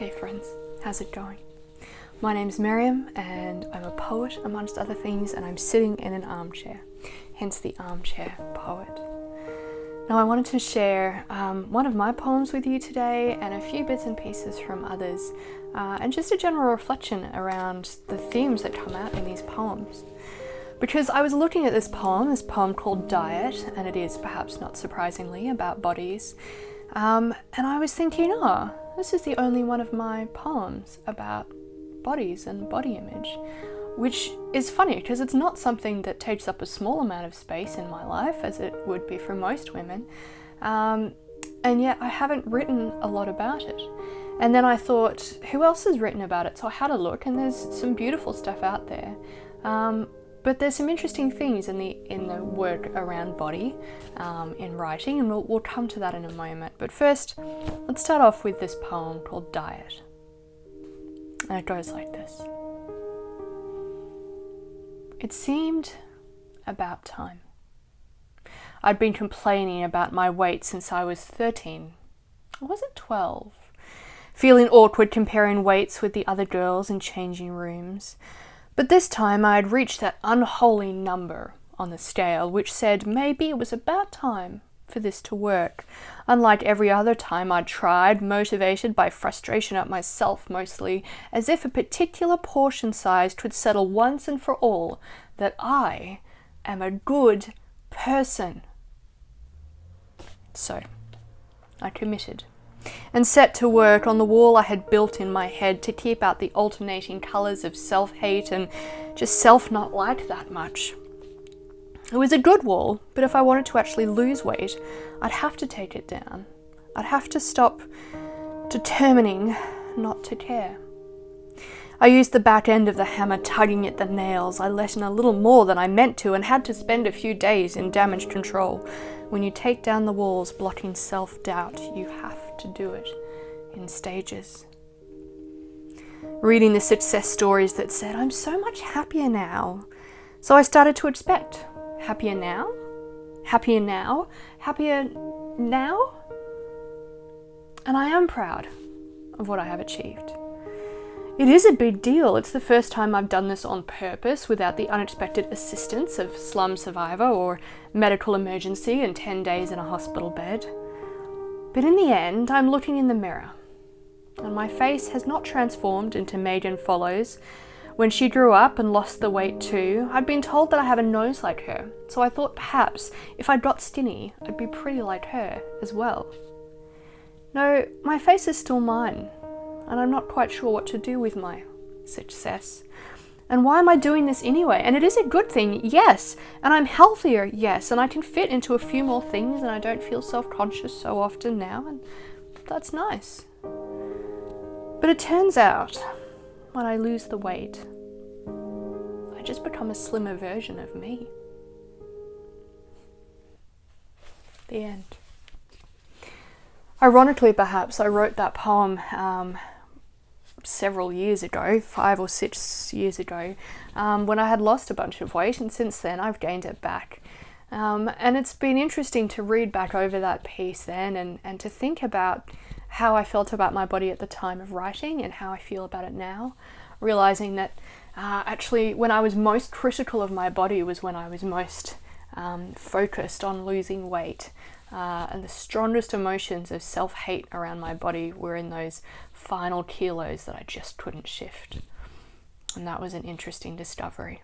Hey friends, how's it going? My name's Miriam and I'm a poet amongst other things, and I'm sitting in an armchair, hence the armchair poet. Now I wanted to share one of my poems with you today and a few bits and pieces from others, and just a general reflection around the themes that come out in these poems. Because I was looking at this poem called Diet, and it is, perhaps not surprisingly, about bodies. And I was thinking, this is the only one of my poems about bodies and body image, which is funny because it's not something that takes up a small amount of space in my life, as it would be for most women. And yet I haven't written a lot about it. And then I thought, who else has written about it? So I had a look, and there's some beautiful stuff out there. But there's some interesting things in the work around body, in writing, and we'll come to that in a moment. But first, let's start off with this poem called Diet. And it goes like this. It seemed about time. I'd been complaining about my weight since I was 13. Or was it 12? Feeling awkward comparing weights with the other girls in changing rooms. But this time I had reached that unholy number on the scale which said maybe it was about time for this to work. Unlike every other time I'd tried, motivated by frustration at myself mostly, as if a particular portion size could settle once and for all that I am a good person. So I committed and set to work on the wall I had built in my head to keep out the alternating colours of self-hate and just self not like that much. It was a good wall, but if I wanted to actually lose weight, I'd have to take it down. I'd have to stop determining not to care. I used the back end of the hammer tugging at the nails. I let in a little more than I meant to and had to spend a few days in damage control. When you take down the walls blocking self-doubt, you have to do it in stages. Reading the success stories that said, I'm so much happier now. So I started to expect, happier now? Happier now? Happier now? And I am proud of what I have achieved. It is a big deal. It's the first time I've done this on purpose without the unexpected assistance of slum survivor or medical emergency and 10 days in a hospital bed. But in the end, I'm looking in the mirror, and my face has not transformed into Megan Follows. When she grew up and lost the weight too, I'd been told that I have a nose like her, so I thought perhaps if I got skinny, I'd be pretty like her as well. No, my face is still mine, and I'm not quite sure what to do with my success. And why am I doing this anyway? And it is a good thing, yes. And I'm healthier, yes. And I can fit into a few more things, and I don't feel self-conscious so often now, and that's nice. But it turns out, when I lose the weight, I just become a slimmer version of me. The end. Ironically, perhaps, I wrote that poem several years ago, 5 or 6 years ago, when I had lost a bunch of weight, and since then I've gained it back. And it's been interesting to read back over that piece then and to think about how I felt about my body at the time of writing and how I feel about it now, realizing that actually when I was most critical of my body was when I was most focused on losing weight. And the strongest emotions of self-hate around my body were in those final kilos that I just couldn't shift. And that was an interesting discovery.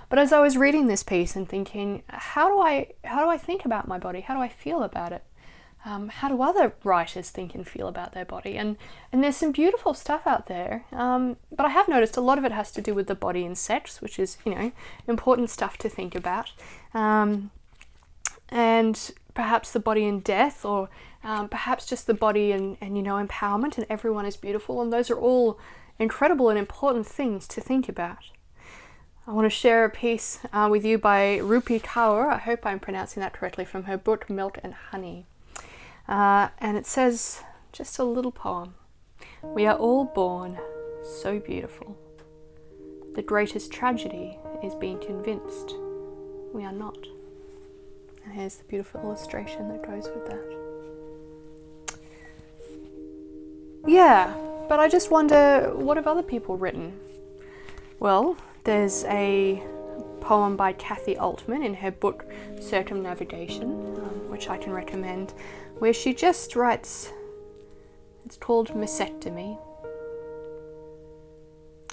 But as I was reading this piece and thinking, how do I think about my body? How do I feel about it? How do other writers think and feel about their body? And there's some beautiful stuff out there, but I have noticed a lot of it has to do with the body and sex, which is, important stuff to think about. And perhaps the body and death, or perhaps just the body and empowerment, and everyone is beautiful, and those are all incredible and important things to think about. I want to share a piece with you by Rupi Kaur. I hope I'm pronouncing that correctly, from her book Milk and Honey. And it says, just a little poem. We are all born so beautiful. The greatest tragedy is being convinced we are not. And here's the beautiful illustration that goes with that. Yeah, But I just wonder, what have other people written? Well, there's a poem by Kathy Altman in her book Circumnavigation, which I can recommend, where she just writes, it's called Mastectomy.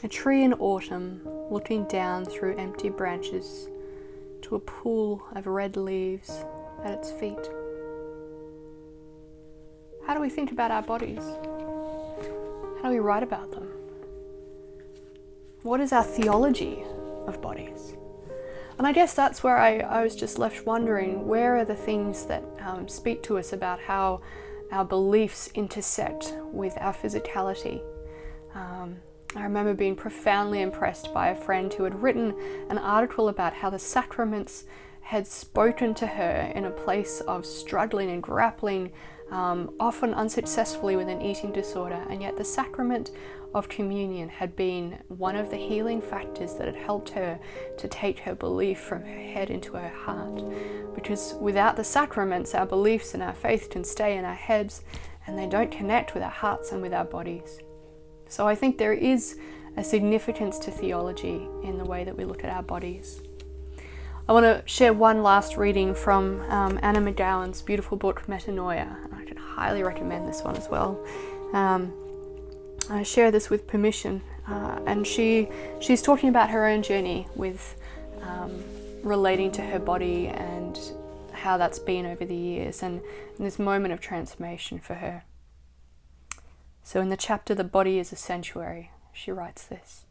A tree in autumn, looking down through empty branches to a pool of red leaves at its feet. How do we think about our bodies? How do we write about them? What is our theology of bodies? And I guess that's where I was just left wondering, where are the things that speak to us about how our beliefs intersect with our physicality? I remember being profoundly impressed by a friend who had written an article about how the sacraments had spoken to her in a place of struggling and grappling, often unsuccessfully, with an eating disorder, and yet the sacrament of communion had been one of the healing factors that had helped her to take her belief from her head into her heart. Because without the sacraments, our beliefs and our faith can stay in our heads and they don't connect with our hearts and with our bodies. So I think there is a significance to theology in the way that we look at our bodies. I want to share one last reading from Anna McGowan's beautiful book Metanoia, and I can highly recommend this one as well. I share this with permission, and she's talking about her own journey with relating to her body and how that's been over the years, and this moment of transformation for her. So in the chapter The Body is a Sanctuary, she writes this.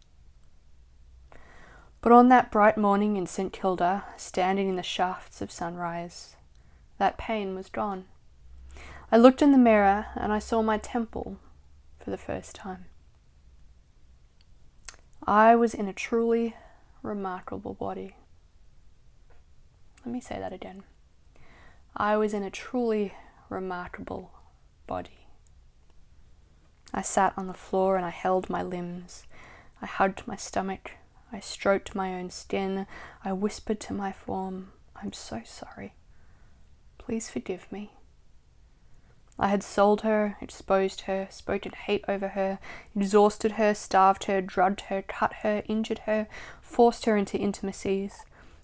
But on that bright morning in St. Kilda, standing in the shafts of sunrise, that pain was gone. I looked in the mirror and I saw my temple for the first time. I was in a truly remarkable body. Let me say that again. I was in a truly remarkable body. I sat on the floor and I held my limbs. I hugged my stomach. I stroked my own skin. I whispered to my form, I'm so sorry. Please forgive me. I had sold her, exposed her, spoken hate over her, exhausted her, starved her, drugged her, cut her, injured her, forced her into intimacies.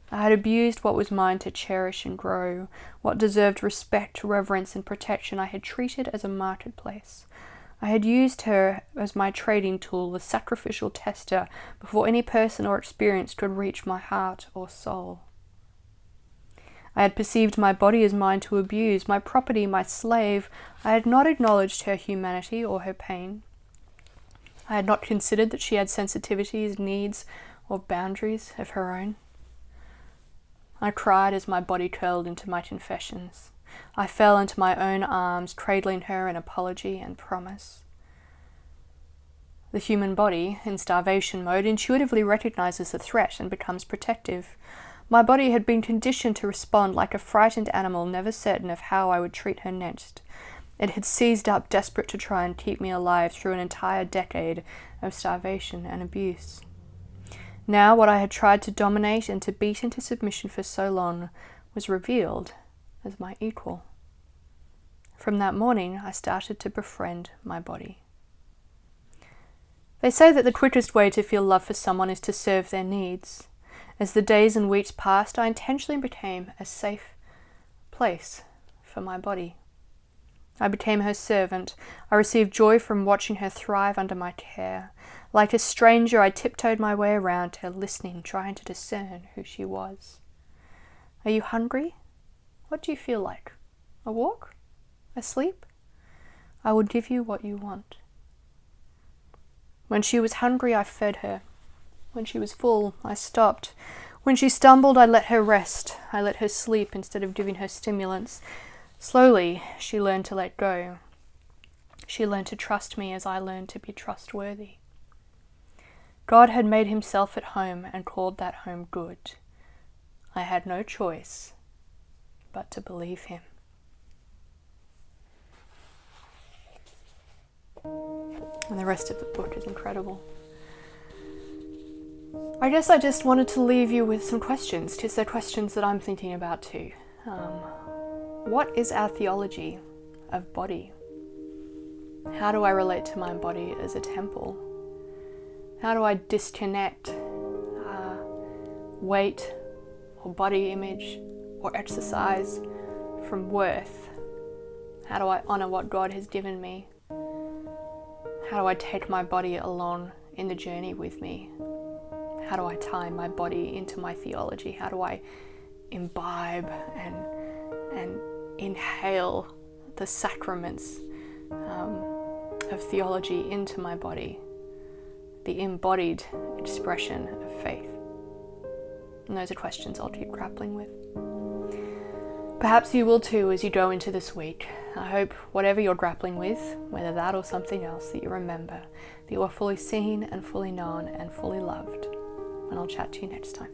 I had abused what was mine to cherish and grow, what deserved respect, reverence, and protection. I had treated as a marketplace. I had used her as my trading tool, the sacrificial tester, before any person or experience could reach my heart or soul. I had perceived my body as mine to abuse, my property, my slave. I had not acknowledged her humanity or her pain. I had not considered that she had sensitivities, needs, or boundaries of her own. I cried as my body curled into my confessions. I fell into my own arms, cradling her in apology and promise. The human body, in starvation mode, intuitively recognizes the threat and becomes protective. My body had been conditioned to respond like a frightened animal, never certain of how I would treat her next. It had seized up, desperate to try and keep me alive through an entire decade of starvation and abuse. Now, what I had tried to dominate and to beat into submission for so long was revealed as my equal. From that morning, I started to befriend my body. They say that the quickest way to feel love for someone is to serve their needs. As the days and weeks passed, I intentionally became a safe place for my body. I became her servant. I received joy from watching her thrive under my care. Like a stranger, I tiptoed my way around her, listening, trying to discern who she was. Are you hungry? What do you feel like? A walk? A sleep? I will give you what you want. When she was hungry, I fed her. When she was full, I stopped. When she stumbled, I let her rest. I let her sleep instead of giving her stimulants. Slowly, she learned to let go. She learned to trust me as I learned to be trustworthy. God had made himself at home and called that home good. I had no choice but to believe him. And the rest of the book is incredible. I guess I just wanted to leave you with some questions, because they're questions that I'm thinking about too. What is our theology of body? How do I relate to my body as a temple? How do I disconnect weight or body image or exercise from worth? How do I honor what God has given me? How do I take my body along in the journey with me? How do I tie my body into my theology? How do I imbibe and inhale the sacraments of theology into my body, the embodied expression of faith? And those are questions I'll keep grappling with. Perhaps you will too as you go into this week. I hope whatever you're grappling with, whether that or something else, that you remember that you are fully seen and fully known and fully loved. And I'll chat to you next time.